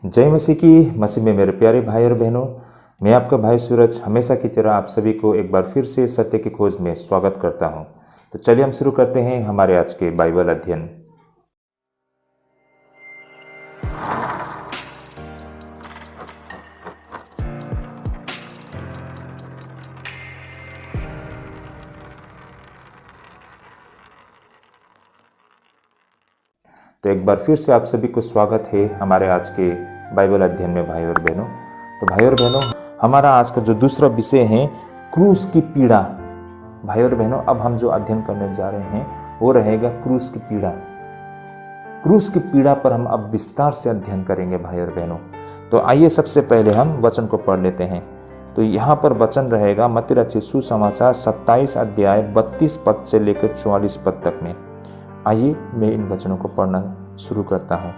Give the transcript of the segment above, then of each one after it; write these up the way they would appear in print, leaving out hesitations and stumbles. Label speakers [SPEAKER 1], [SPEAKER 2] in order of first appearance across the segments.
[SPEAKER 1] जय मसीह की। मसीह में मेरे प्यारे भाई और बहनों, मैं आपका भाई सूरज हमेशा की तरह आप सभी को एक बार फिर से सत्य की खोज में स्वागत करता हूं। तो चलिए हम शुरू करते हैं हमारे आज के बाइबल अध्ययन। तो एक बार फिर से आप सभी को स्वागत है हमारे आज के बाइबल अध्ययन में भाई और बहनों। तो भाई और बहनों, हमारा आज का जो दूसरा विषय है क्रूस की पीड़ा। भाई और बहनों, अब हम जो अध्ययन करने जा रहे हैं वो रहेगा क्रूस की पीड़ा। क्रूस की पीड़ा पर हम अब विस्तार से अध्ययन करेंगे भाई और बहनों। तो आइए सबसे पहले हम वचन को पढ़ लेते हैं। तो यहाँ पर वचन रहेगा मत्ती रचित सुसमाचार 27 अध्याय 32 पद से लेकर 44 पद तक में। आइए मैं इन वचनों को पढ़ना शुरू करता हूँ।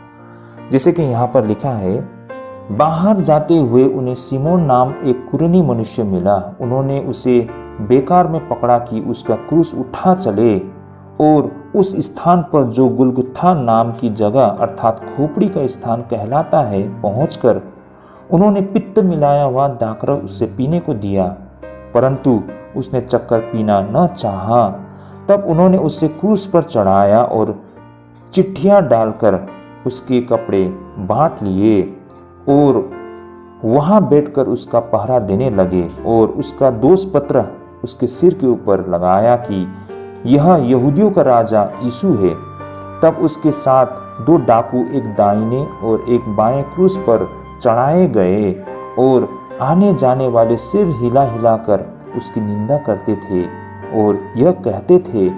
[SPEAKER 1] जैसे कि यहाँ पर लिखा है, बाहर जाते हुए उन्हें सिमोन नाम एक कुरेनी मनुष्य मिला। उन्होंने उसे बेकार में पकड़ा कि उसका क्रूस उठा चले और उस स्थान पर जो गुलगुथा नाम की जगह अर्थात खोपड़ी का स्थान कहलाता है पहुंचकर उन्होंने पित्त मिलाया हुआ दाखरस उसे पीने को दिया, परंतु उसने चक्कर पीना न चाहा। तब उन्होंने उसे क्रूस पर चढ़ाया और चिट्ठियां डालकर उसके कपड़े बांट लिए और वहां बैठकर उसका पहरा देने लगे और उसका दोष पत्र उसके सिर के ऊपर लगाया कि यह यहूदियों का राजा यीशु है। तब उसके साथ 2 डाकू एक दाहिने और एक बाएं क्रूस पर चढ़ाए गए और आने जाने वाले सिर हिला हिलाकर उसकी निंदा करते थे और यह कहते थे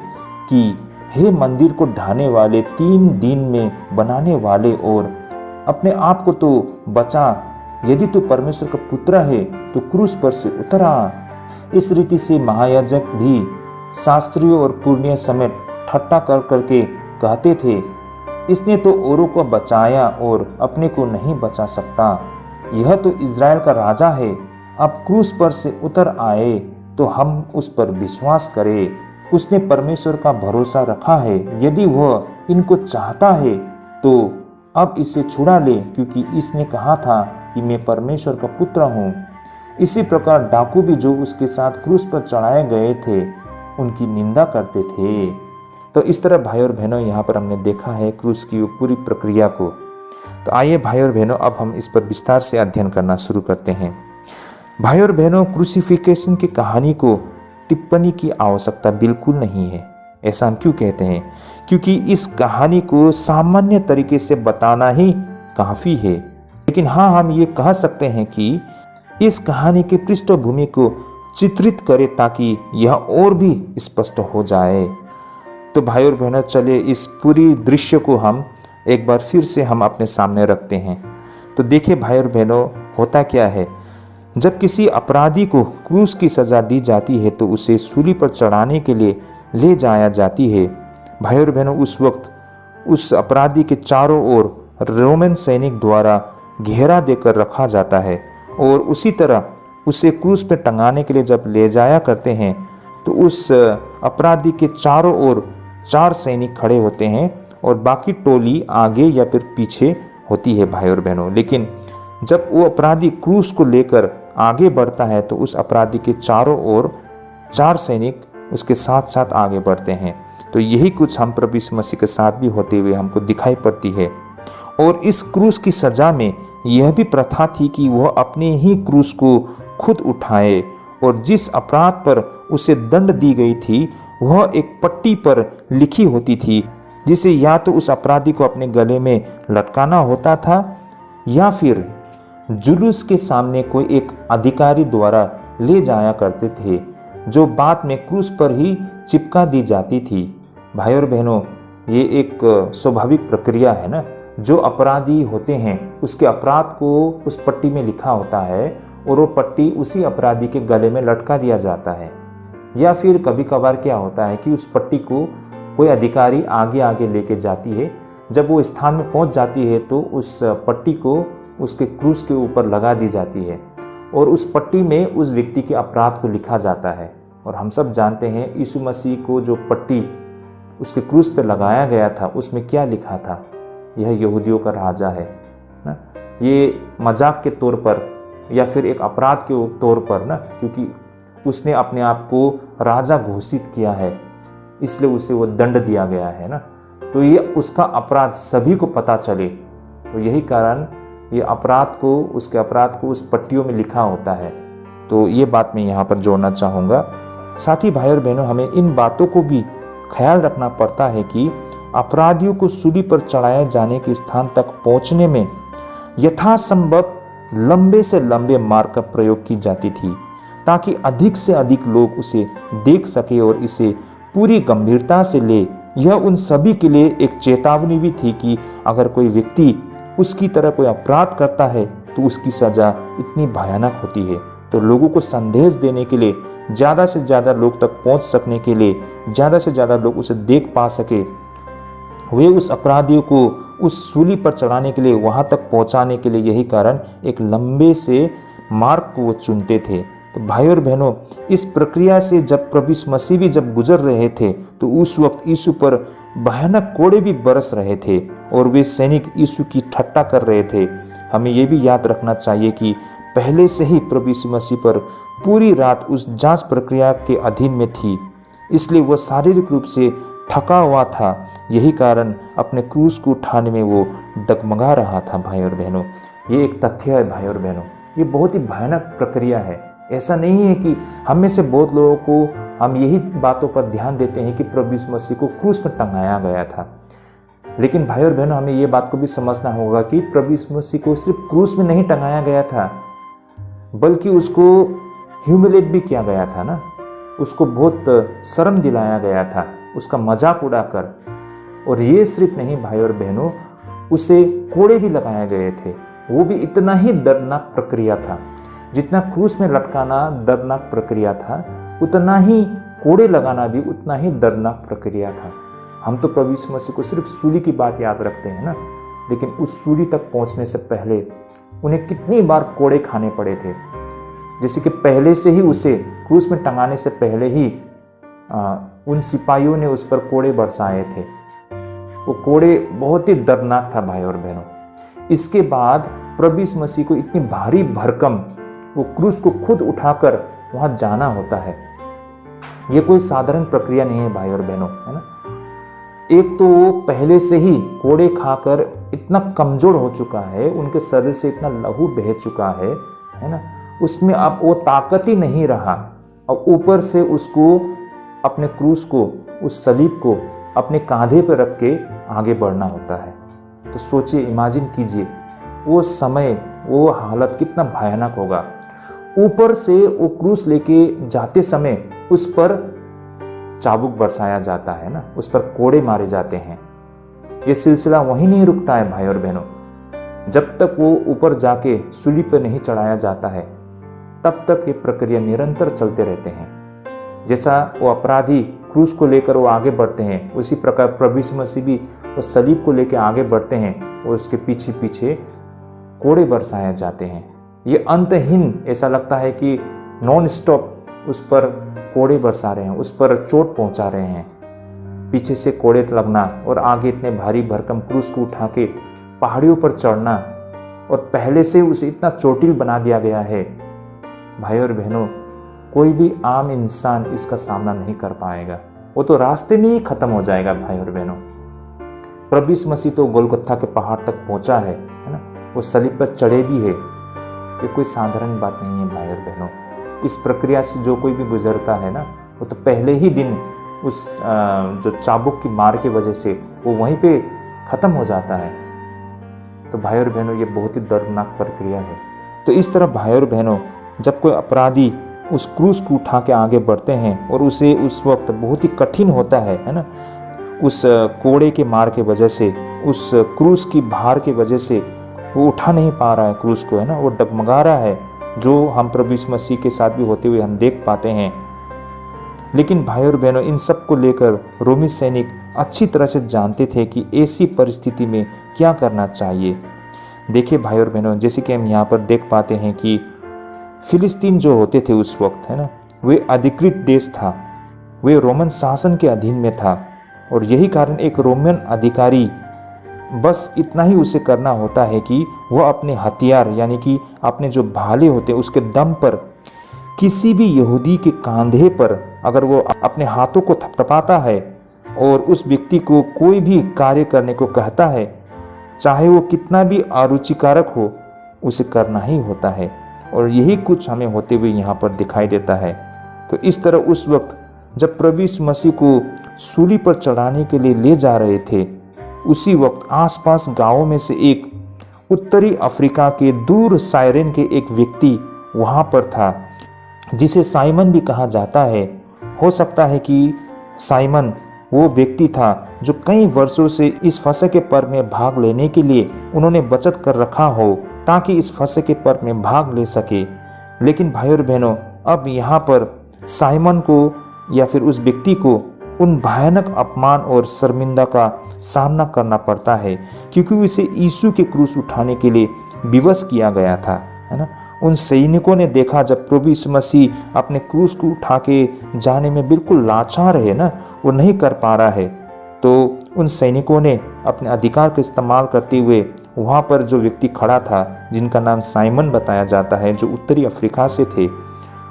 [SPEAKER 1] कि हे मंदिर को ढाने वाले, 3 दिन में बनाने वाले और अपने आप को तो बचा, यदि तू परमेश्वर का पुत्र है तो क्रूस पर से उतर आ। इस रीति से महायाजक भी शास्त्रियों और पुरनियों समेत ठट्ठा कर करके कहते थे, इसने तो औरों को बचाया और अपने को नहीं बचा सकता। यह तो इज़राइल का राजा है। अब क्रूस पर से उतर आए तो हम उस पर विश्वास करें। उसने परमेश्वर का भरोसा रखा है। यदि वह इनको चाहता है तो अब इसे छुड़ा ले, क्योंकि इसने कहा था कि मैं परमेश्वर का पुत्र हूँ। इसी प्रकार डाकू भी जो उसके साथ क्रूस पर चढ़ाए गए थे उनकी निंदा करते थे। तो इस तरह भाई और बहनों यहाँ पर हमने देखा है क्रूस की पूरी प्रक्रिया को। तो आइए भाई और बहनों, अब हम इस पर विस्तार से अध्ययन करना शुरू करते हैं। भाई और बहनों, क्रूसिफिकेशन की कहानी को टिप्पणी की आवश्यकता बिल्कुल नहीं है। ऐसा हम क्यों कहते हैं? क्योंकि इस कहानी को सामान्य तरीके से बताना ही काफ़ी है। लेकिन हाँ, हम ये कह सकते हैं कि इस कहानी की पृष्ठभूमि को चित्रित करें ताकि यह और भी स्पष्ट हो जाए। तो भाई और बहनों, चलिए इस पूरी दृश्य को हम एक बार फिर से हम अपने सामने रखते हैं। तो देखिए भाई और बहनों, होता क्या है, जब किसी अपराधी को क्रूस की सज़ा दी जाती है तो उसे सूली पर चढ़ाने के लिए ले जाया जाती है। भाई और बहनों, उस वक्त उस अपराधी के चारों ओर रोमन सैनिक द्वारा घेरा देकर रखा जाता है और उसी तरह उसे क्रूस पर टंगाने के लिए जब ले जाया करते हैं तो उस अपराधी के चारों ओर 4 सैनिक खड़े होते हैं और बाकी टोली आगे या फिर पीछे होती है भाई और बहनों। लेकिन जब वो अपराधी क्रूस को लेकर आगे बढ़ता है तो उस अपराधी के चारों ओर 4 सैनिक उसके साथ साथ आगे बढ़ते हैं। तो यही कुछ हम प्रभु यीशु मसीह के साथ भी होते हुए हमको दिखाई पड़ती है। और इस क्रूस की सजा में यह भी प्रथा थी कि वह अपने ही क्रूस को खुद उठाए और जिस अपराध पर उसे दंड दी गई थी वह एक पट्टी पर लिखी होती थी, जिसे या तो उस अपराधी को अपने गले में लटकाना होता था या फिर जुलूस के सामने कोई एक अधिकारी द्वारा ले जाया करते थे, जो बाद में क्रूस पर ही चिपका दी जाती थी। भाई और बहनों, ये एक स्वाभाविक प्रक्रिया है ना। जो अपराधी होते हैं उसके अपराध को उस पट्टी में लिखा होता है और वो पट्टी उसी अपराधी के गले में लटका दिया जाता है। या फिर कभी कभार क्या होता है कि उस पट्टी को कोई अधिकारी आगे आगे लेके जाती है। जब वो स्थान में पहुंच जाती है तो उस पट्टी को उसके क्रूस के ऊपर लगा दी जाती है और उस पट्टी में उस व्यक्ति के अपराध को लिखा जाता है। और हम सब जानते हैं यीशु मसीह को जो पट्टी उसके क्रूस पर लगाया गया था उसमें क्या लिखा था, यह यहूदियों का राजा है ना। ये मजाक के तौर पर या फिर एक अपराध के तौर पर ना, क्योंकि उसने अपने आप को राजा घोषित किया है इसलिए उसे वो दंड दिया गया है ना। तो ये उसका अपराध सभी को पता चले, तो यही कारण ये अपराध को, उसके अपराध को उस पट्टियों में लिखा होता है। तो ये बात मैं यहाँ पर जोड़ना चाहूँगा। साथ ही भाई और बहनों, हमें इन बातों को भी ख्याल रखना पड़ता है कि अपराधियों को सूली पर चढ़ाए जाने के स्थान तक पहुँचने में यथासंभव लंबे से लंबे मार्ग का प्रयोग की जाती थी, ताकि अधिक से अधिक लोग उसे देख सके और इसे पूरी गंभीरता से ले। यह उन सभी के लिए एक चेतावनी भी थी कि अगर कोई व्यक्ति उसकी तरह कोई अपराध करता है तो उसकी सजा इतनी भयानक होती है। तो लोगों को संदेश देने के लिए, ज़्यादा से ज़्यादा लोग तक पहुंच सकने के लिए, ज़्यादा से ज़्यादा लोग उसे देख पा सके, वे उस अपराधियों को उस सूली पर चढ़ाने के लिए, वहाँ तक पहुँचाने के लिए, यही कारण एक लंबे से मार्ग को वो चुनते थे। तो भाई और बहनों, इस प्रक्रिया से जब प्रभु यीशु मसीह भी जब गुजर रहे थे तो उस वक्त यीशु पर भयानक कोड़े भी बरस रहे थे और वे सैनिक यीशु की ठट्टा कर रहे थे। हमें ये भी याद रखना चाहिए कि पहले से ही प्रभु यीशु मसीह पर पूरी रात उस जांच प्रक्रिया के अधीन में थी, इसलिए वह शारीरिक रूप से थका हुआ था। यही कारण अपने क्रूस को उठाने में वो डगमगा रहा था। भाई और बहनों, ये एक तथ्य है। भाई और बहनों, ये बहुत ही भयानक प्रक्रिया है। ऐसा नहीं है कि हम में से बहुत लोगों को हम यही बातों पर ध्यान देते हैं कि प्रभु यीशु मसीह को क्रूस में टंगाया गया था, लेकिन भाई और बहनों, हमें ये बात को भी समझना होगा कि प्रभु यीशु मसीह को सिर्फ क्रूस में नहीं टंगाया गया था, बल्कि उसको ह्यूमिलेट भी किया गया था ना। उसको बहुत शर्म दिलाया गया था, उसका मजाक उड़ाकर। और ये सिर्फ नहीं भाई और बहनों, उसे कोड़े भी लगाए गए थे। वो भी इतना ही दर्दनाक प्रक्रिया था। जितना क्रूस में लटकाना दर्दनाक प्रक्रिया था, उतना ही कोड़े लगाना भी उतना ही दर्दनाक प्रक्रिया था। हम तो प्रभु यीशु मसीह को सिर्फ सूली की बात याद रखते हैं ना, लेकिन उस सूली तक पहुंचने से पहले उन्हें कितनी बार कोड़े खाने पड़े थे। जैसे कि पहले से ही उसे क्रूस में टंगाने से पहले ही उन सिपाहियों ने उस पर कोड़े बरसाए थे। वो कोड़े बहुत ही दर्दनाक था भाई और बहनों। इसके बाद प्रभु यीशु मसीह को इतनी भारी भरकम वो क्रूस को खुद उठाकर वहां जाना होता है। ये कोई साधारण प्रक्रिया नहीं है भाई और बहनों, है ना। एक तो वो पहले से ही कोड़े खाकर इतना कमजोर हो चुका है, उनके शरीर से इतना लहू बह चुका है ना। उसमें अब वो ताकत ही नहीं रहा, और ऊपर से उसको अपने क्रूस को, उस सलीब को अपने कांधे पर रख के आगे बढ़ना होता है। तो सोचिए, इमेजिन कीजिए वो समय, वो हालत कितना भयानक होगा। ऊपर से वो क्रूस लेके जाते समय उस पर चाबुक बरसाया जाता है ना, उस पर कोड़े मारे जाते हैं। ये सिलसिला वहीं नहीं रुकता है भाई और बहनों। जब तक वो ऊपर जाके सूली पर नहीं चढ़ाया जाता है, तब तक ये प्रक्रिया निरंतर चलते रहते हैं। जैसा वो अपराधी क्रूस को लेकर वो आगे बढ़ते हैं, उसी प्रकार प्रभु यीशु मसीह भी वो सलीब को लेकर आगे बढ़ते हैं और उसके पीछे पीछे कोड़े बरसाए जाते हैं। ये अंतहीन, ऐसा लगता है कि नॉन स्टॉप उस पर कोड़े बरसा रहे हैं, उस पर चोट पहुंचा रहे हैं। पीछे से कोड़े लगना और आगे इतने भारी भरकम क्रूस को उठा के पहाड़ियों पर चढ़ना, और पहले से उसे इतना चोटिल बना दिया गया है। भाई और बहनों, कोई भी आम इंसान इसका सामना नहीं कर पाएगा, वो तो रास्ते में ही खत्म हो जाएगा। भाई और बहनों, प्रभु यीशु मसीह तो गोलगत्था के पहाड़ तक पहुंचा है ना, वो सलीब पर चढ़े भी है। ये कोई साधारण बात नहीं है भाई और बहनों। इस प्रक्रिया से जो कोई भी गुजरता है ना, वो तो पहले ही दिन उस जो चाबुक की मार की वजह से वो वहीं पे खत्म हो जाता है। तो भाई और बहनों, ये बहुत ही दर्दनाक प्रक्रिया है। तो इस तरह भाई और बहनों, जब कोई अपराधी उस क्रूस को उठा के आगे बढ़ते हैं और उसे उस वक्त बहुत ही कठिन होता है ना, उस कोड़े के मार के वजह से, उस क्रूस की भार के वजह से वो उठा नहीं पा रहा है क्रूस को, है ना, वो डगमगा रहा है, जो हम प्रभु यीशु मसीह के साथ भी होते हुए हम देख पाते हैं। लेकिन भाई और बहनों, इन सब को लेकर रोमी सैनिक अच्छी तरह से जानते थे कि ऐसी परिस्थिति में क्या करना चाहिए। देखिए भाई और बहनों, जैसे कि हम यहाँ पर देख पाते हैं कि फिलिस्तीन जो होते थे उस वक्त, है ना, वे अधिकृत देश था, वे रोमन शासन के अधीन में था। और यही कारण एक रोमन अधिकारी बस इतना ही उसे करना होता है कि वह अपने हथियार यानी कि अपने जो भाले होते हैं उसके दम पर किसी भी यहूदी के कंधे पर अगर वो अपने हाथों को थपथपाता है और उस व्यक्ति को कोई भी कार्य करने को कहता है, चाहे वो कितना भी अरुचिकारक हो, उसे करना ही होता है। और यही कुछ हमें होते हुए यहाँ पर दिखाई देता है। तो इस तरह उस वक्त जब प्रभु यीशु मसीह को सूली पर चढ़ाने के लिए ले जा रहे थे, उसी वक्त आसपास गांवों में से एक उत्तरी अफ्रीका के दूर साइरेन के एक व्यक्ति वहां पर था, जिसे साइमन भी कहा जाता है। हो सकता है कि साइमन वो व्यक्ति था जो कई वर्षों से इस फसह के पर्व में भाग लेने के लिए उन्होंने बचत कर रखा हो ताकि इस फसह के पर्व में भाग ले सके। लेकिन भाई और बहनों, अब यहाँ पर साइमन को या फिर उस व्यक्ति को उन भयानक अपमान और शर्मिंदा का सामना करना पड़ता है, क्योंकि उसे यीशु के क्रूस उठाने के लिए विवश किया गया था, है ना। उन सैनिकों ने देखा जब प्रभु यीशु मसीह अपने क्रूस को उठा के जाने में बिल्कुल लाचार है ना, वो नहीं कर पा रहा है, तो उन सैनिकों ने अपने अधिकार का इस्तेमाल करते हुए वहाँ पर जो व्यक्ति खड़ा था, जिनका नाम साइमन बताया जाता है, जो उत्तरी अफ्रीका से थे,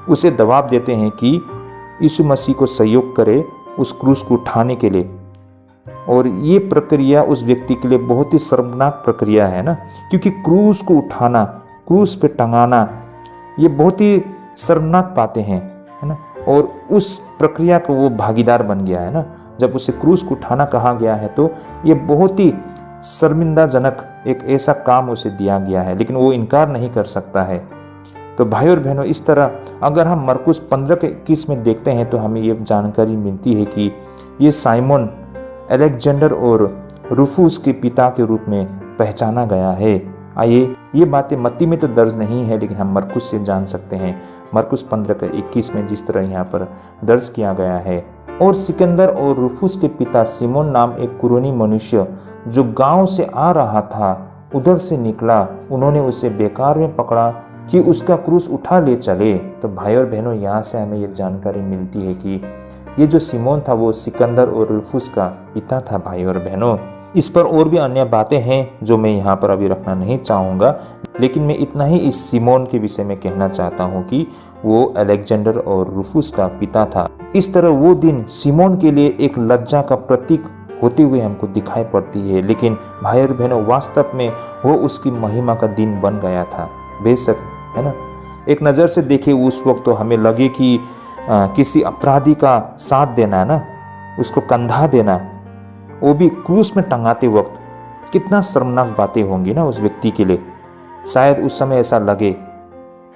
[SPEAKER 1] उसे दबाव देते हैं कि यीशु मसीह को सहयोग करे उस क्रूस को उठाने के लिए। और ये प्रक्रिया उस व्यक्ति के लिए बहुत ही शर्मनाक प्रक्रिया है ना, क्योंकि क्रूस को उठाना, क्रूस पे टंगाना, ये बहुत ही शर्मनाक बातें हैं, है ना। और उस प्रक्रिया को वो भागीदार बन गया है ना। जब उसे क्रूस को उठाना कहा गया है तो ये बहुत ही शर्मिंदाजनक एक ऐसा काम उसे दिया गया है, लेकिन वो इनकार नहीं कर सकता है। तो भाई और बहनों, इस तरह अगर हम मरकुस 15:21 में देखते हैं तो हमें ये जानकारी मिलती है कि ये साइमन अलेक्जेंडर और रूफुस के पिता के रूप में पहचाना गया है। आइए, ये बातें मत्ती में तो दर्ज नहीं है, लेकिन हम मरकुस से जान सकते हैं। मरकुस 15:21 में जिस तरह यहाँ पर दर्ज किया गया है। और सिकंदर और रूफुस के पिता सिमोन नाम एक कुरेनी मनुष्य जो गांव से आ रहा था, उधर से निकला। उन्होंने उसे बेकार में पकड़ा कि उसका क्रूस उठा ले चले। तो भाई और बहनों, यहाँ से हमें ये जानकारी मिलती है कि ये जो सिमोन था वो सिकंदर और रूफुस का पिता था। भाई और बहनों, इस पर और भी अन्य बातें हैं जो मैं यहाँ पर अभी रखना नहीं चाहूँगा, लेकिन मैं इतना ही इस सिमोन के विषय में कहना चाहता हूँ कि वो अलेक्जेंडर और रूफुस का पिता था। इस तरह वो दिन सिमोन के लिए एक लज्जा का प्रतीक होते हुए हमको दिखाई पड़ती है, लेकिन भाई और बहनों, वास्तव में वो उसकी महिमा का दिन बन गया था। बेशक, है ना, एक नज़र से देखे उस वक्त तो हमें लगे कि किसी अपराधी का साथ देना है ना, उसको कंधा देना, वो भी क्रूस में टंगाते वक्त, कितना शर्मनाक बातें होंगी ना उस व्यक्ति के लिए। शायद उस समय ऐसा लगे,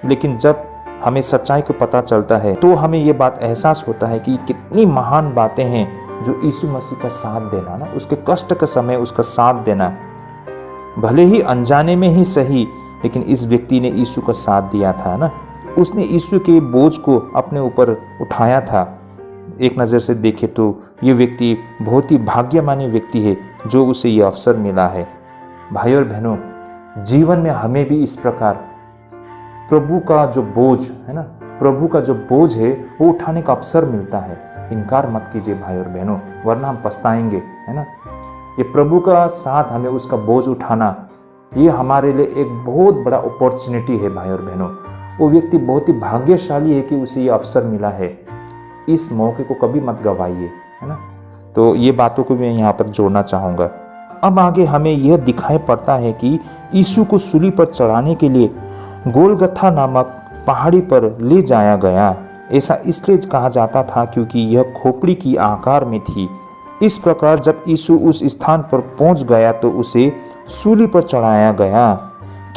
[SPEAKER 1] लेकिन जब हमें सच्चाई को पता चलता है तो हमें ये बात एहसास होता है कि कितनी महान बातें हैं जो यीशु मसीह का साथ देना ना, उसके कष्ट के समय उसका साथ देना, भले ही अनजाने में ही सही, लेकिन इस व्यक्ति ने यीशु का साथ दिया था ना। उसने यीशु के बोझ को अपने ऊपर उठाया था। एक नज़र से देखे तो ये व्यक्ति बहुत ही भाग्यमानी व्यक्ति है जो उसे ये अवसर मिला है। भाई और बहनों, जीवन में हमें भी इस प्रकार प्रभु का जो बोझ है ना, प्रभु का जो बोझ है वो उठाने का अवसर मिलता है। इनकार मत कीजिए भाई और बहनों, वरना हम पछताएंगे, है ना। ये प्रभु का साथ, हमें उसका बोझ उठाना, ये हमारे लिए एक बहुत बड़ा अपॉर्चुनिटी है। भाई और बहनों, वो व्यक्ति बहुत ही भाग्यशाली है कि उसे ये अवसर मिला है। इस मौके को कभी मत गवाइए, है ना। तो ये बातों को मैं यहाँ पर जोड़ना चाहूँगा। अब आगे हमें यह दिखाई पड़ता है कि यीशु को सूली पर चढ़ाने के लिए गोलगथा नामक पहाड़ी पर ले जाया गया। ऐसा इसलिए कहा जाता था क्योंकि यह खोपड़ी की आकार में थी। इस प्रकार जब यीशु उस स्थान पर पहुंच गया तो उसे सूली पर चढ़ाया गया।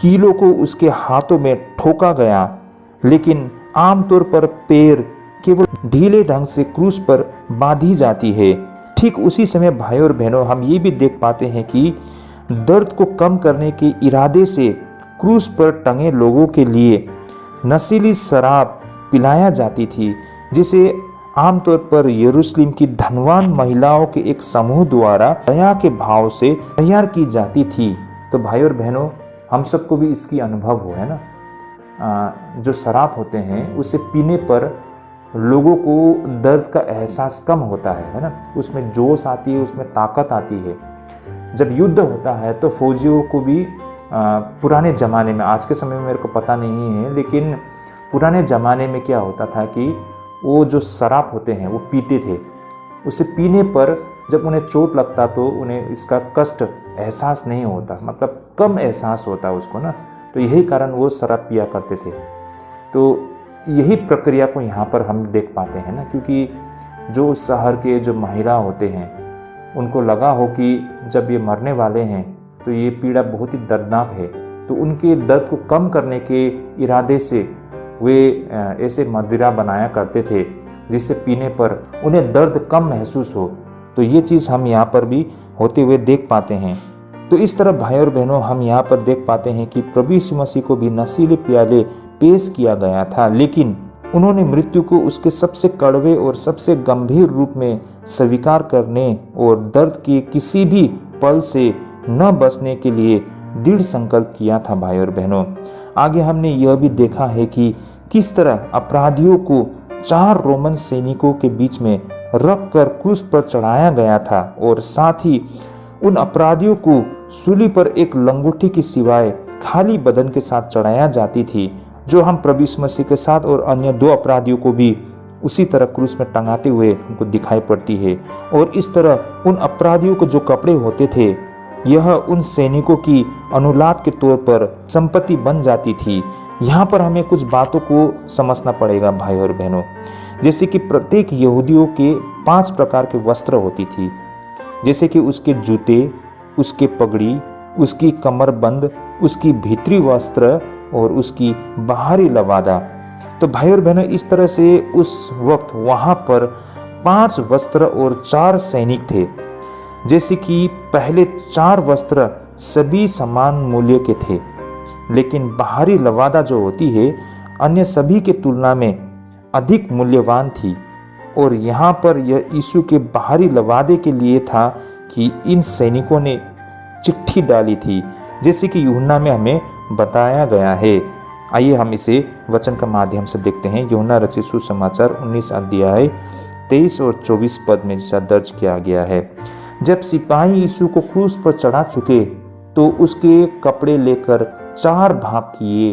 [SPEAKER 1] कीलों को उसके हाथों में ठोका गया, लेकिन आमतौर पर पैर केवल ढीले ढंग से क्रूस पर बांधी जाती है। ठीक उसी समय भाई और बहनों, हम ये भी देख पाते हैं कि दर्द को कम करने के इरादे से क्रूस पर टंगे लोगों के लिए नशीली शराब पिलाया जाती थी, जिसे आमतौर पर यरूशलेम की धनवान महिलाओं के एक समूह द्वारा दया के भाव से तैयार की जाती थी। तो भाई और बहनों, हम सबको भी इसकी अनुभव हो, है ना। जो शराब होते हैं उसे पीने पर लोगों को दर्द का एहसास कम होता है ना। उसमें जोश आती है, उसमें ताकत आती है। जब युद्ध होता है तो फौजियों को भी पुराने ज़माने में, आज के समय में मेरे को पता नहीं है, लेकिन पुराने ज़माने में क्या होता था कि वो जो शराब होते हैं वो पीते थे। उसे पीने पर जब उन्हें चोट लगता तो उन्हें इसका कष्ट एहसास नहीं होता, मतलब कम एहसास होता उसको ना, तो यही कारण वो शराब पिया करते थे। तो यही प्रक्रिया को यहाँ पर हम देख पाते हैं ना, क्योंकि जो शहर के जो महिला होते हैं उनको लगा हो कि जब ये मरने वाले हैं तो ये पीड़ा बहुत ही दर्दनाक है, तो उनके दर्द को कम करने के इरादे से वे ऐसे मदिरा बनाया करते थे जिससे पीने पर उन्हें दर्द कम महसूस हो। तो ये चीज़ हम यहाँ पर भी होते हुए देख पाते हैं। तो इस तरह भाई और बहनों हम यहाँ पर देख पाते हैं कि प्रभु यीशु मसीह को भी नशीले प्याले पेश किया गया था, लेकिन उन्होंने मृत्यु को उसके सबसे कड़वे और सबसे गंभीर रूप में स्वीकार करने और दर्द के किसी भी पल से न बचने के लिए दृढ़ संकल्प किया था। भाई और बहनों, आगे हमने यह भी देखा है कि किस तरह अपराधियों को 4 रोमन सैनिकों के बीच में रख कर क्रूस पर चढ़ाया गया था और साथ ही उन अपराधियों को सूली पर एक लंगोटी के सिवाय खाली बदन के साथ चढ़ाया जाती थी, जो हम प्रभु यीशु मसीह के साथ और अन्य 2 अपराधियों को भी उसी तरह क्रूस में टंगाते हुए हमको दिखाई पड़ती है। और इस तरह उन अपराधियों को जो कपड़े होते थे यह उन सैनिकों की अनुलाप के तौर पर संपत्ति बन जाती थी। यहाँ पर हमें कुछ बातों को समझना पड़ेगा भाई और बहनों, जैसे कि प्रत्येक यहूदियों के 5 प्रकार के वस्त्र होती थी, जैसे कि उसके जूते, उसके पगड़ी, उसकी कमरबंद, उसकी भीतरी वस्त्र और उसकी बाहरी लवादा। तो भाई और बहनों, इस तरह से उस वक्त वहाँ पर 5 वस्त्र और 4 सैनिक थे। जैसे कि पहले 4 वस्त्र सभी समान मूल्य के थे, लेकिन बाहरी लवादा जो होती है अन्य सभी के तुलना में अधिक मूल्यवान थी। और यहाँ पर यह यीशु के बाहरी लवादे के लिए था कि इन सैनिकों ने चिट्ठी डाली थी, जैसे कि यूहन्ना में हमें बताया गया है। आइए हम इसे वचन का माध्यम से देखते हैं। यूहन्ना रचित सुसमाचार 19 अध्याय 23 और 24 पद में जैसा दर्ज किया गया है। जब सिपाही यीशु को क्रूस पर चढ़ा चुके तो उसके कपड़े लेकर 4 भाग किए,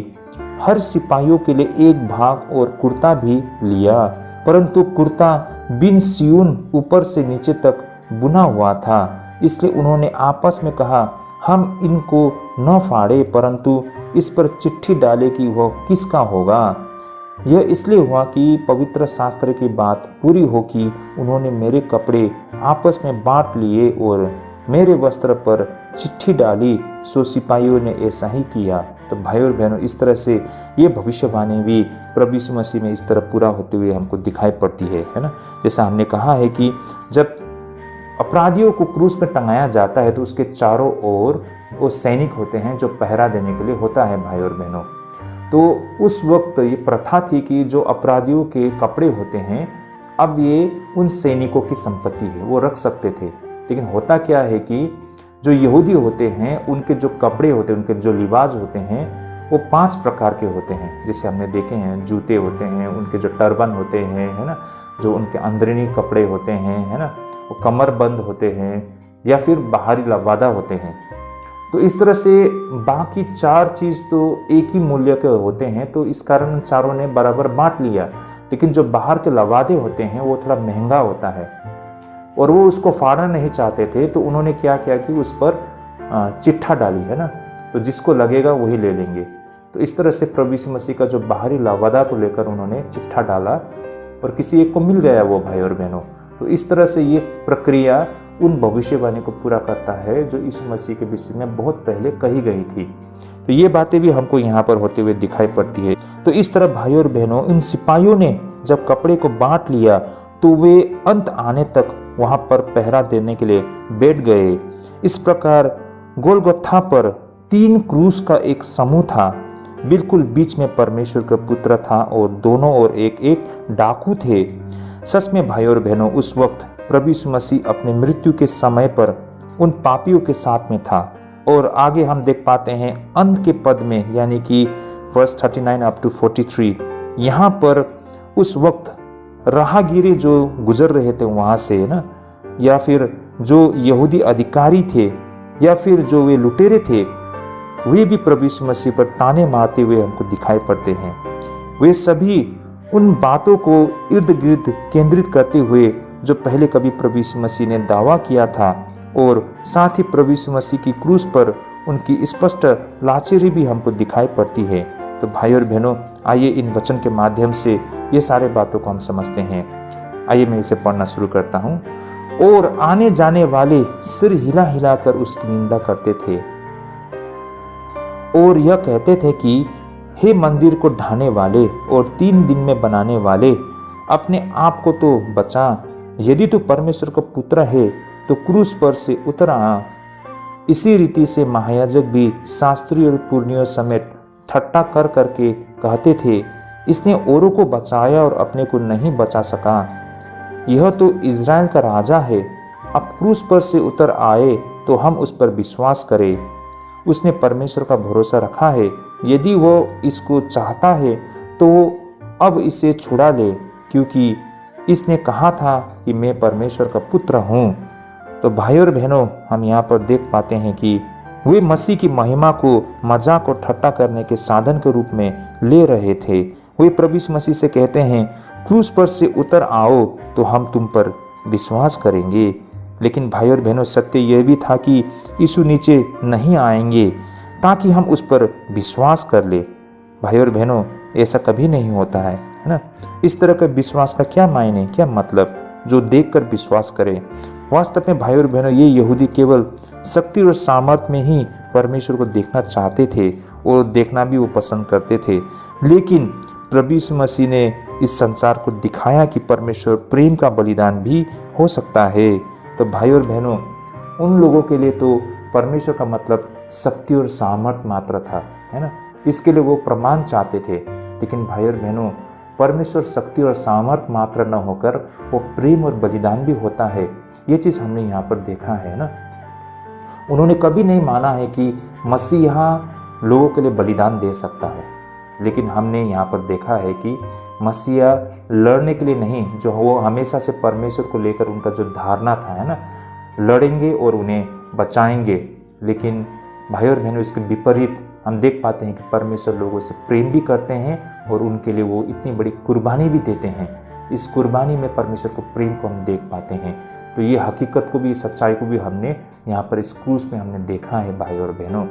[SPEAKER 1] हर सिपाहियों के लिए 1 भाग और कुर्ता भी लिया, परंतु कुर्ता बिन सियून ऊपर से नीचे तक बुना हुआ था। इसलिए उन्होंने आपस में कहा, हम इनको न फाड़े, परंतु इस पर चिट्ठी डाले कि वह किसका होगा। यह इसलिए हुआ कि पवित्र शास्त्र की बात पूरी हो कि उन्होंने मेरे कपड़े आपस में बांट लिए और मेरे वस्त्र पर चिट्ठी डाली, सो सिपाहियों ने ऐसा ही किया। तो भाई और बहनों, इस तरह से ये भविष्यवाणी भी प्रभु यीशु मसीह में इस तरह पूरा होते हुए हमको दिखाई पड़ती है ना। जैसा हमने कहा है कि जब अपराधियों को क्रूस पर टंगाया जाता है तो उसके चारों ओर वो सैनिक होते हैं जो पहरा देने के लिए होता है। भाई और बहनों, तो उस वक्त ये प्रथा थी कि जो अपराधियों के कपड़े होते हैं अब ये उन सैनिकों की संपत्ति है, वो रख सकते थे। लेकिन होता क्या है कि जो यहूदी होते हैं उनके जो कपड़े होते हैं, उनके जो लिबास होते हैं वो 5 प्रकार के होते हैं। जैसे हमने देखे हैं, जूते होते हैं, उनके जो टर्बन होते हैं, है ना, जो उनके अंदरूनी कपड़े होते हैं, है ना, वो कमरबंद होते हैं या फिर बाहरी लवादा होते हैं। तो इस तरह से बाकी 4 चीज़ तो एक ही मूल्य के होते हैं, तो इस कारण चारों ने बराबर बांट लिया। लेकिन जो बाहर के लवादे होते हैं वो थोड़ा महंगा होता है और वो उसको फाड़ना नहीं चाहते थे, तो उन्होंने क्या किया कि उस पर चिट्ठा डाली, है ना, तो जिसको लगेगा वही ले लेंगे। तो इस तरह से प्रभु यीशु मसीह का जो बाहरी लवादा को लेकर उन्होंने चिट्ठा डाला और किसी एक को मिल गया वो। भाई और बहनों, तो इस तरह से ये प्रक्रिया उन भविष्यवाणी को पूरा करता है जो यीशु मसीह के विषय में बहुत पहले कही गई थी। तो ये बातें भी हमको यहाँ पर होते हुए दिखाई पड़ती है। तो इस तरह भाई और बहनों, इन सिपाहियों ने जब कपड़े को बांट लिया तो वे अंत आने तक वहाँ पर पहरा देने के लिए बैठ गए। इस प्रकार गोलगोथा पर 3 क्रूस का एक समूह था। बिल्कुल बीच में परमेश्वर का पुत्र था और दोनों ओर एक एक डाकू थे। सच में भाई और बहनों, उस वक्त प्रभु यीशु मसीह अपने मृत्यु के समय पर उन पापियों के साथ में था। और आगे हम देख पाते हैं अंत के पद में, यानी कि वर्स 39 अप टू 43, यहाँ पर उस वक्त राहगीरी जो गुजर रहे थे वहाँ से ना, या फिर जो यहूदी अधिकारी थे या फिर जो वे लुटेरे थे वे भी प्रभु यीशु मसीह पर ताने मारते हुए हमको दिखाई पड़ते हैं। वे सभी उन बातों को इर्द गिर्द केंद्रित करते हुए जो पहले कभी प्रभु यीशु मसीह ने दावा किया था, और साथ ही प्रभु यीशु मसीह की क्रूस पर उनकी स्पष्ट लाचारी भी हमको दिखाई पड़ती है। तो भाई और बहनों, आइए इन वचन के माध्यम से ये सारे बातों को हम समझते हैं। आइए मैं इसे पढ़ना शुरू करता हूँ। और आने जाने वाले सिर हिला हिला कर उसकी निंदा करते थे और यह कहते थे कि हे मंदिर को ढाने वाले और 3 दिन में बनाने वाले, अपने आप को तो बचा। यदि तू परमेश्वर का पुत्र है तो क्रूस पर से उतर आ। इसी रीति से महायाजक भी शास्त्री और पुरनियों समेत ठट्ठा कर करके कहते थे, इसने औरों को बचाया और अपने को नहीं बचा सका। यह तो इज़राइल का राजा है। अब क्रूस पर से उतर आए तो हम उस पर विश्वास करें। उसने परमेश्वर का भरोसा रखा है। यदि वो इसको चाहता है तो अब इसे छुड़ा ले, क्योंकि इसने कहा था कि मैं परमेश्वर का पुत्र हूँ। तो भाई और बहनों, हम यहाँ पर देख पाते हैं कि वे मसीह की महिमा को मजाक और ठट्टा करने के साधन के रूप में ले रहे थे। वे प्रभु यीशु मसीह से कहते हैं, क्रूस पर से उतर आओ तो हम तुम पर विश्वास करेंगे। लेकिन भाई और बहनों, सत्य यह भी था कि यीशु नीचे नहीं आएंगे ताकि हम उस पर विश्वास कर ले। भाई और बहनों, ऐसा कभी नहीं होता है ना। इस तरह का विश्वास का क्या मायने, क्या मतलब, जो देखकर विश्वास करे। वास्तव में भाई और बहनों, ये यहूदी केवल शक्ति और सामर्थ्य में ही परमेश्वर को देखना चाहते थे और देखना भी वो पसंद करते थे। लेकिन प्रभु यीशु मसीह ने इस संसार को दिखाया कि परमेश्वर प्रेम का बलिदान भी हो सकता है। तो भाई और बहनों, उन लोगों के लिए तो परमेश्वर का मतलब शक्ति और सामर्थ्य मात्र था, है ना। इसके लिए वो प्रमाण चाहते थे। लेकिन भाई और बहनों, परमेश्वर शक्ति और सामर्थ्य मात्र न होकर वो प्रेम और बलिदान भी होता है। ये चीज़ हमने यहाँ पर देखा है ना। उन्होंने कभी नहीं माना है कि मसीह यहाँ लोगों के लिए बलिदान दे सकता है, लेकिन हमने यहाँ पर देखा है कि मसीहा लड़ने के लिए नहीं, जो वो हमेशा से परमेश्वर को लेकर उनका जो धारणा था, है ना, लड़ेंगे और उन्हें बचाएंगे। लेकिन भाई और बहनों, इसके विपरीत हम देख पाते हैं कि परमेश्वर लोगों से प्रेम भी करते हैं और उनके लिए वो इतनी बड़ी कुर्बानी भी देते हैं। इस कुर्बानी में परमेश्वर को प्रेम को हम देख पाते हैं। तो ये हकीकत को भी, सच्चाई को भी हमने यहाँ पर इस क्रूस में हमने देखा है भाई और बहनों।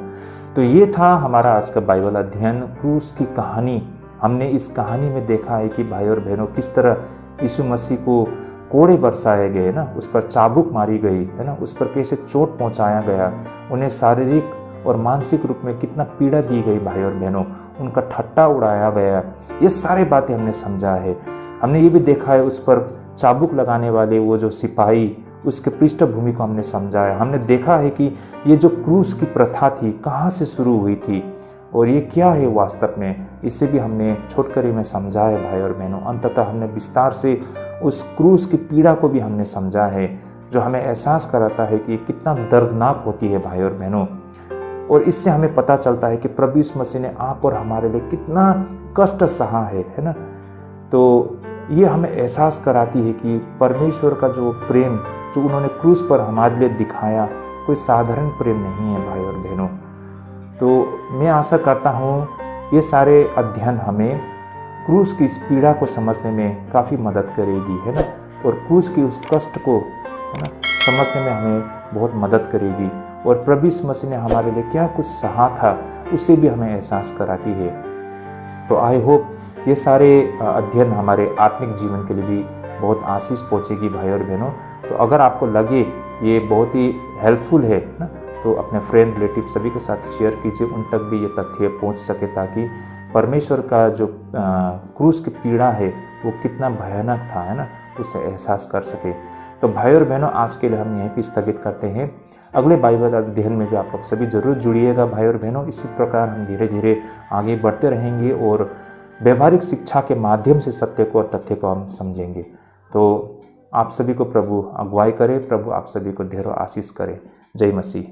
[SPEAKER 1] तो ये था हमारा आज का बाइबल अध्ययन, क्रूस की कहानी। हमने इस कहानी में देखा है कि भाई और बहनों, किस तरह यीशु मसीह को कोड़े बरसाए गए ना, उस पर चाबुक मारी गई, है ना, उस पर कैसे चोट पहुँचाया गया, उन्हें शारीरिक और मानसिक रूप में कितना पीड़ा दी गई भाई और बहनों, उनका ठट्टा उड़ाया गया। ये सारी बातें हमने समझा है। हमने ये भी देखा है उस पर चाबुक लगाने वाले वो जो सिपाही, उसके पृष्ठभूमि को हमने समझा है। हमने देखा है कि ये जो क्रूस की प्रथा थी कहाँ से शुरू हुई थी और ये क्या है वास्तव में, इसे भी हमने छोटकरी में समझा है भाई और बहनों। अंततः हमने विस्तार से उस क्रूस की पीड़ा को भी हमने समझा है, जो हमें एहसास कराता है कि कितना दर्दनाक होती है भाई और बहनों। और इससे हमें पता चलता है कि प्रभु यीशु मसीह ने आप और हमारे लिए कितना कष्ट सहा है ना। तो ये हमें एहसास कराती है कि परमेश्वर का जो प्रेम जो उन्होंने क्रूस पर हमारे लिए दिखाया, कोई साधारण प्रेम नहीं है भाई और बहनों। तो मैं आशा करता हूँ ये सारे अध्ययन हमें क्रूस की इस पीड़ा को समझने में काफ़ी मदद करेगी, है ना, और क्रूस की उस कष्ट को, है ना, समझने में हमें बहुत मदद करेगी। और प्रभु यीशु मसीह ने हमारे लिए क्या कुछ सहा था उससे भी हमें एहसास कराती है। तो आई होप ये सारे अध्ययन हमारे आत्मिक जीवन के लिए भी बहुत आशीष पहुँचेगी भाई और बहनों। तो अगर आपको लगे ये बहुत ही हेल्पफुल है ना, तो अपने फ्रेंड रिलेटिव सभी के साथ शेयर कीजिए, उन तक भी ये तथ्य पहुँच सके, ताकि परमेश्वर का जो क्रूस की पीड़ा है वो कितना भयानक था, है ना, उसे एहसास कर सके। तो भाई और बहनों, आज के लिए हम यहीं पे स्थगित करते हैं। अगले बाइबल अध्ययन में भी आप लोग सभी जरूर जुड़िएगा भाई और बहनों। इसी प्रकार हम धीरे धीरे आगे बढ़ते रहेंगे और व्यवहारिक शिक्षा के माध्यम से सत्य को और तथ्य को हम समझेंगे। तो आप सभी को प्रभु अगुवाई करे, प्रभु आप सभी को ढेरों आशीष करे। जय मसीह।